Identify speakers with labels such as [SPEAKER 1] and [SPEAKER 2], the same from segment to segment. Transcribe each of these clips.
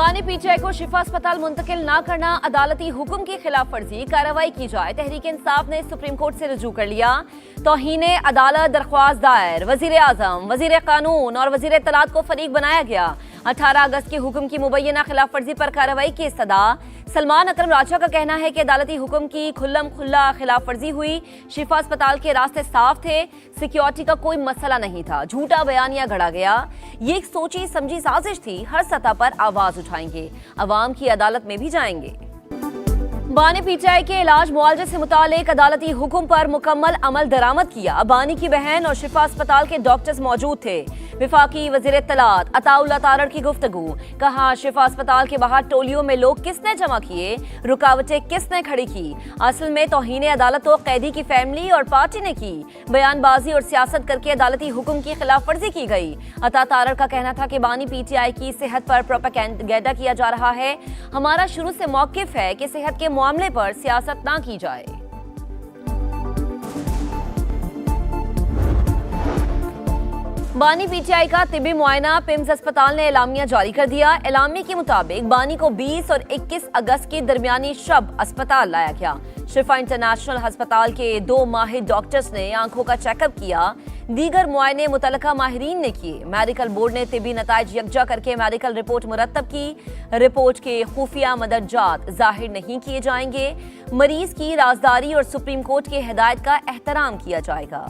[SPEAKER 1] बानी पीटीआई को शिफा अस्पताल मुंतकिल न करना अदालती हुक्म की खिलाफ वर्जी, कार्रवाई की जाए। तहरीक इंसाफ ने सुप्रीम कोर्ट से रुजू कर लिया। तौहीने अदालत दरख्वास्त दायर, वजीर आजम, वजीर कानून और वजीर इत्तलात को फरीक बनाया गया। 18 अगस्त के हुक्म की मुबैना खिलाफ वर्जी पर कार्रवाई की इस्तदा। सलमान अकरम राजा का कहना है कि अदालती हुक्म की खुल्लम खुल्ला खिलाफ वर्जी हुई। शिफा अस्पताल के रास्ते साफ थे, सिक्योरिटी का कोई मसला नहीं था, झूठा बयानिया गढ़ा गया। ये एक सोची समझी साजिश थी। हर सतह पर आवाज उठाएंगे, अवाम की अदालत में भी जाएंगे। बानी पीटीआई के इलाज मुआवजे से मुतालिक अदालती हुक्म पर मुकम्मल अमल दरामद किया। बानी की बहन और शिफा अस्पताल के डॉक्टर्स मौजूद थे। विफाकी वजीर इत्तलात अताउल्लाह तारड़ की गुफ्तगू, कहा शिफा अस्पताल के बाहर टोलियों में लोग किसने जमा किए, रुकावटें किसने खड़ी की। असल में तौहीन अदालत तो कैदी की फैमिली और पार्टी ने की। बयानबाजी और सियासत करके अदालती हुक्म की खिलाफ वर्जी की गई। अता तारड़ का कहना था कि बानी पीटीआई की सेहत पर प्रोपेगेंडा किया जा रहा है। हमारा शुरू से मौकिफ है कि सेहत के मामले पर सियासत ना की जाए। बानी पीटीआई का तिबी मुआयना, पिम्स अस्पताल ने एलामिया जारी कर दिया। एलामिया के मुताबिक बानी को 20 और 21 अगस्त के दरमियानी शब अस्पताल लाया गया। शिफा इंटरनेशनल अस्पताल के 2 माहिर डॉक्टर्स ने आंखों का चेकअप किया। दीगर मुआयने मुतलका माहिरीन ने किए। मेडिकल बोर्ड ने तिबी नताइज यकजा करके मेडिकल रिपोर्ट मुरतब की। रिपोर्ट के खुफिया मदरजात जाहिर नहीं किए जाएंगे। मरीज की राजदारी और सुप्रीम कोर्ट की हिदायत का एहतराम किया जाएगा।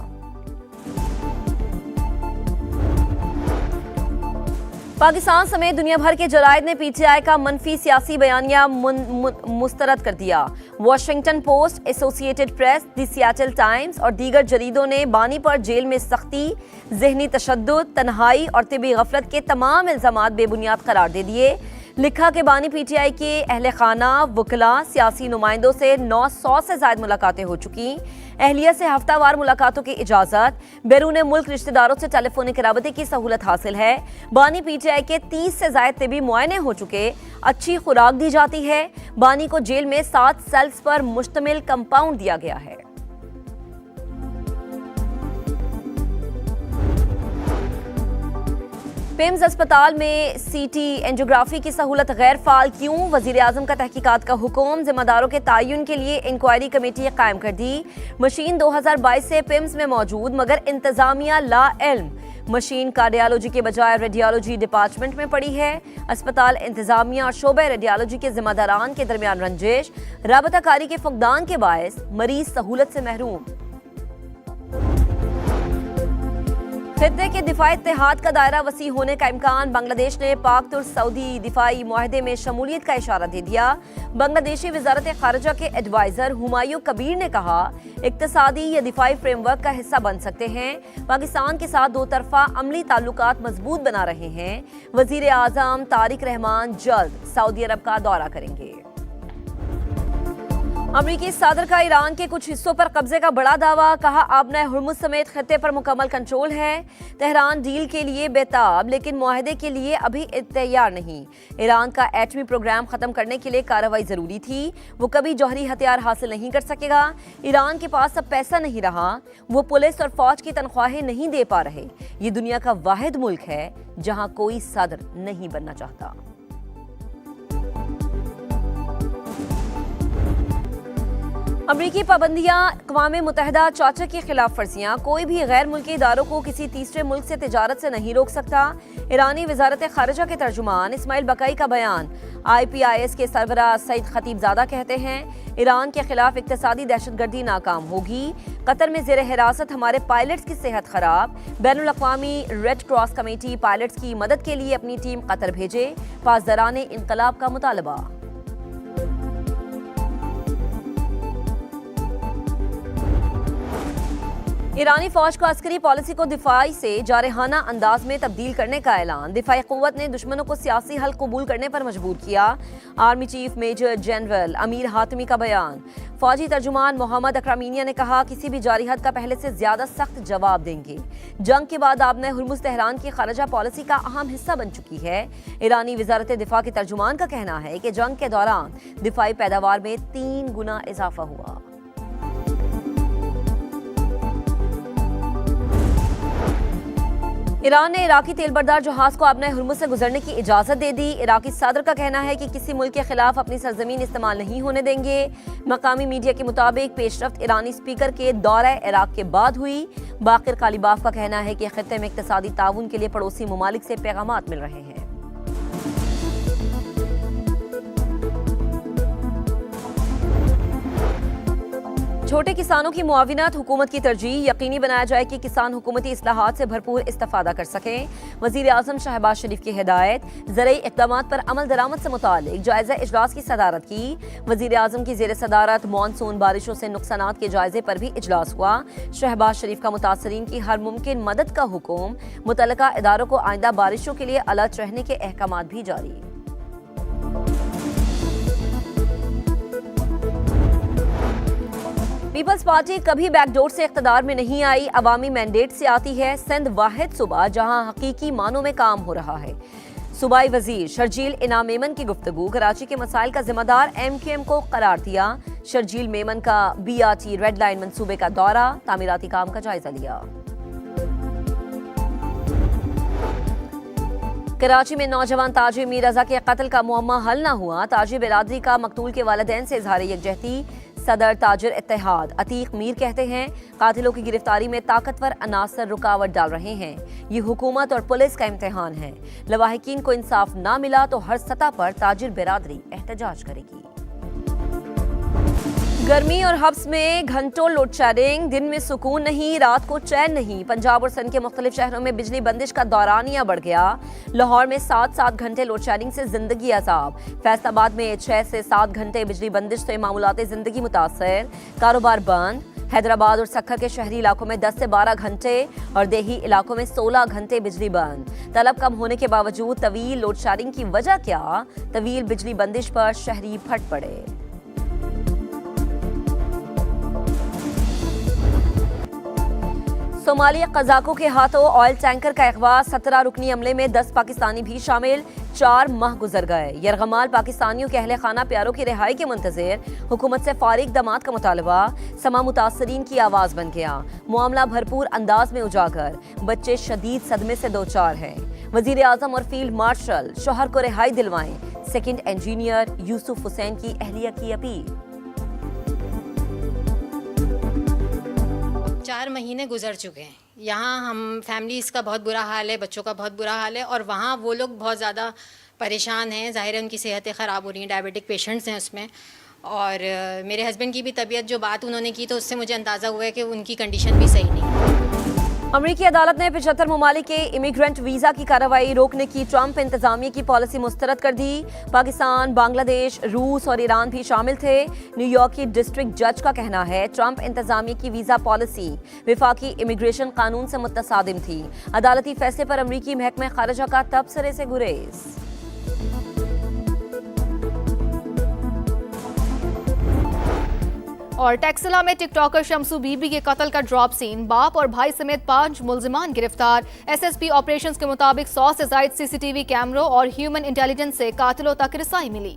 [SPEAKER 1] पाकिस्तान समेत दुनिया भर के जरायद ने पीटीआई का मनफी सियासी बयानिया मुस्तरद कर दिया। Washington post, associated press, the Seattle times और दीगर जरीदों ने बानी पर जेल में सख्ती, जहनी तशद्दुद, तन्हाई और तिबी गफलत के तमाम इल्जामात बेबुनियाद करार दे दिए। लिखा कि बानी पीटीआई के अहले खाना, वकला, सियासी नुमाइंदों से 900 से ज्यादा मुलाकातें हो चुकी। अहलिया से हफ्तावार मुलाकातों की इजाजत, बैरून मुल्क रिश्तेदारों से टेलीफोनिक राबते की सहूलत हासिल है। बानी पीटीआई के 30 से ज्यादा तिबी मुआयने हो चुके। अच्छी खुराक दी जाती है। बानी को जेल में 7 सेल्स पर मुश्तमिल कंपाउंड दिया गया है। पिम्स अस्पताल में सीटी एंजियोग्राफी की सहूलत गैर फाल क्यों, वजीर आजम का तहकीकात का हुक्म। जिम्मेदारों के तयन के लिए इंक्वायरी कमेटी कायम कर दी। मशीन 2022 से पिम्स में मौजूद मगर इंतजामिया ला इल्म। मशीन कार्डियोलॉजी के बजाय रेडियोलॉजी डिपार्टमेंट में पड़ी है। अस्पताल इंतजामिया और शोबे रेडियोलॉजी के जिम्मेदारान के दरमियान रंजिश, राबताकारी के फुकदान के बायस मरीज सहूलत से महरूम। खित्ते के दिफाई इत्तेहाद का दायरा वसी होने का इम्कान, बांग्लादेश ने पाक तुर्क सऊदी दिफाई मुआहदे में शमूलियत का इशारा दे दिया। बांग्लादेशी वजारत खारजा के एडवाइजर हुमायूं कबीर ने कहा इक्तसादी या दिफाई फ्रेमवर्क का हिस्सा बन सकते हैं। पाकिस्तान के साथ 2 तरफा अमली ताल्लुकात मजबूत बना रहे हैं। वजीर आजम तारिक रहमान जल्द सऊदी अरब का दौरा करेंगे। अमरीकी सदर का ईरान के कुछ हिस्सों पर कब्जे का बड़ा दावा, कहा आबना हुर्मुज समेत खित्ते पर मुकम्मल कंट्रोल है। तेहरान डील के लिए बेताब लेकिन मुआहदे के लिए अभी तैयार नहीं। ईरान का एटमी प्रोग्राम खत्म करने के लिए कार्रवाई जरूरी थी। वो कभी जौहरी हथियार हासिल नहीं कर सकेगा। ईरान के पास अब पैसा नहीं रहा। वो पुलिस और फौज की तनख्वाहें नहीं दे पा रहे। ये दुनिया का वाहिद मुल्क है जहां कोई सदर नहीं बनना चाहता। अमरीकी पाबंदियां, अक़वाम मुत्तहिदा चार्टर की खिलाफ वर्जियां, कोई भी गैर मुल्की इदारों को किसी तीसरे मुल्क से तिजारत से नहीं रोक सकता। ईरानी वजारत खारजा के तर्जुमान इस्माइल बकाई का बयान। IPIS के सरबराह सईद खतीबजादा कहते हैं ईरान के खिलाफ इक्तसादी दहशतगर्दी नाकाम होगी। कतर में ज़ेर हिरासत हमारे पायलट्स की सेहत खराब। बैनुल अक़वामी रेड क्रॉस कमेटी पायलट्स की मदद के लिए अपनी टीम कतर भेजे। पासदारान इनकलाब का मुतालबा। ईरानी फौज को अस्करी पॉलिसी को दिफाई से जारहाना अंदाज में तब्दील करने का ऐलान। दिफाई क़ुव्वत ने दुश्मनों को सियासी हल कबूल करने पर मजबूर किया। Army chief major general Amir Hatami का बयान। फौजी तर्जुमान मोहम्मद अकरामीनिया ने कहा किसी भी जारिहत का पहले से ज्यादा सख्त जवाब देंगे। जंग के बाद आबना हुर्मुज तेहरान की खारजा पॉलिसी का अहम हिस्सा बन चुकी है। ईरानी वजारत दिफा के तर्जुमान का कहना है कि जंग के दौरान दिफाई पैदावार में 3 गुना इजाफा हुआ। ایران نے عراقی تیل بردار جہاز کو آبنۂ ہرمز سے گزرنے کی اجازت دے دی۔ عراقی صدر کا کہنا ہے کہ کسی ملک کے خلاف اپنی سرزمین استعمال نہیں ہونے دیں گے۔ مقامی میڈیا کے مطابق پیش رفت ایرانی اسپیکر کے دورہ عراق کے بعد ہوئی۔ باقر قالیباف کا کہنا ہے کہ خطے میں اقتصادی تعاون کے لیے پڑوسی ممالک سے پیغامات مل رہے ہیں۔ چھوٹے کسانوں کی معاونت حکومت کی ترجیح، یقینی بنایا جائے کہ کسان حکومتی اصلاحات سے بھرپور استفادہ کر سکیں۔ وزیر اعظم شہباز شریف کی ہدایت۔ زرعی اقدامات پر عمل درآمد سے متعلق جائزہ اجلاس کی صدارت کی۔ وزیر اعظم کی زیر صدارت مانسون بارشوں سے نقصانات کے جائزے پر بھی اجلاس ہوا۔ شہباز شریف کا متاثرین کی ہر ممکن مدد کا حکم۔ متعلقہ اداروں کو آئندہ بارشوں کے لیے الرٹ رہنے کے احکامات بھی جاری۔ پیپلز پارٹی کبھی بیک ڈور سے اقتدار میں نہیں آئی، عوامی مینڈیٹ سے آتی ہے۔ سندھ واحد صوبہ جہاں حقیقی معنوں میں کام ہو رہا ہے۔ صوبائی وزیر شرجیل انعام میمن کی گفتگو۔ کراچی کے مسائل کا ذمہ دار ایم کیو ایم کو قرار دیا۔ شرجیل میمن کا B R T red line منصوبے کا دورہ، تعمیراتی کام کا جائزہ لیا۔ کراچی میں نوجوان تاجر میر رضا کے قتل کا معمہ حل نہ ہوا۔ تاجر برادری کا مقتول کے والدین سے اظہار یکجہتی۔ صدر تاجر اتحاد عتیق میر کہتے ہیں قاتلوں کی گرفتاری میں طاقتور عناصر رکاوٹ ڈال رہے ہیں۔ یہ حکومت اور پولیس کا امتحان ہے۔ لواحقین کو انصاف نہ ملا تو ہر سطح پر تاجر برادری احتجاج کرے گی۔ گرمی اور حبس میں گھنٹوں لوڈ شیڈنگ، دن میں سکون نہیں، رات کو چین نہیں۔ پنجاب اور سندھ کے مختلف شہروں میں بجلی بندش کا دورانیہ بڑھ گیا۔ لاہور میں 7 گھنٹے لوڈ شیڈنگ سے زندگی عذاب۔ فیصل آباد میں 6 سے 7 گھنٹے بجلی بندش سے معمولات زندگی متاثر، کاروبار بند۔ حیدرآباد اور سکھر کے شہری علاقوں میں 10 سے 12 گھنٹے اور دیہی علاقوں میں 16 گھنٹے بجلی بند۔ طلب کم ہونے کے باوجود طویل لوڈ شیڈنگ کی وجہ کیا؟ طویل بجلی بندش پر شہری پھٹ پڑے۔ صومالی قزاقوں کے ہاتھوں آئل ٹینکر کا اغوا، 17 رکنی عملے میں 10 پاکستانی بھی شامل، 4 ماہ گزر گئے۔ یرغمال پاکستانیوں کے اہل خانہ پیاروں کی رہائی کے منتظر، حکومت سے فارغ اقدامات کا مطالبہ، سما متاثرین کی آواز بن گیا۔ معاملہ بھرپور انداز میں اجاگر، بچے شدید صدمے سے دوچار ہیں۔ وزیر اعظم اور فیلڈ مارشل شوہر کو رہائی دلوائیں، سیکنڈ انجینئر یوسف حسین کی اہلیہ کی اپیل۔
[SPEAKER 2] 4 مہینے گزر چکے ہیں، یہاں ہم فیملیز کا بہت برا حال ہے، بچوں کا بہت برا حال ہے، اور وہاں وہ لوگ بہت زیادہ پریشان ہیں۔ ظاہر ہے ان کی صحتیں خراب ہو رہی ہیں، ڈائبیٹک پیشنٹس ہیں اس میں، اور میرے ہسبینڈ کی بھی طبیعت، جو بات انہوں نے کی تو اس سے مجھے اندازہ ہوا ہے کہ ان کی کنڈیشن بھی صحیح نہیں۔
[SPEAKER 1] امریکی عدالت نے 75 ممالک کے امیگرنٹ ویزا کی کارروائی روکنے کی ٹرمپ انتظامیہ کی پالیسی مسترد کر دی۔ پاکستان، بنگلہ دیش، روس اور ایران بھی شامل تھے۔ نیو یارک کی ڈسٹرکٹ جج کا کہنا ہے ٹرمپ انتظامیہ کی ویزا پالیسی وفاقی امیگریشن قانون سے متصادم تھی۔ عدالتی فیصلے پر امریکی محکمہ خارجہ کا تبصرے سے گریز۔
[SPEAKER 3] اور ٹیکسلا میں ٹک ٹاکر شمسو بی بی کے قتل کا ڈراپ سین، باپ اور بھائی سمیت 5 ملزمان گرفتار۔ ایس ایس پی آپریشنز کے مطابق 100 سے زائد سی سی ٹی وی کیمروں اور ہیومن انٹیلیجنس سے قاتلوں تک رسائی ملی۔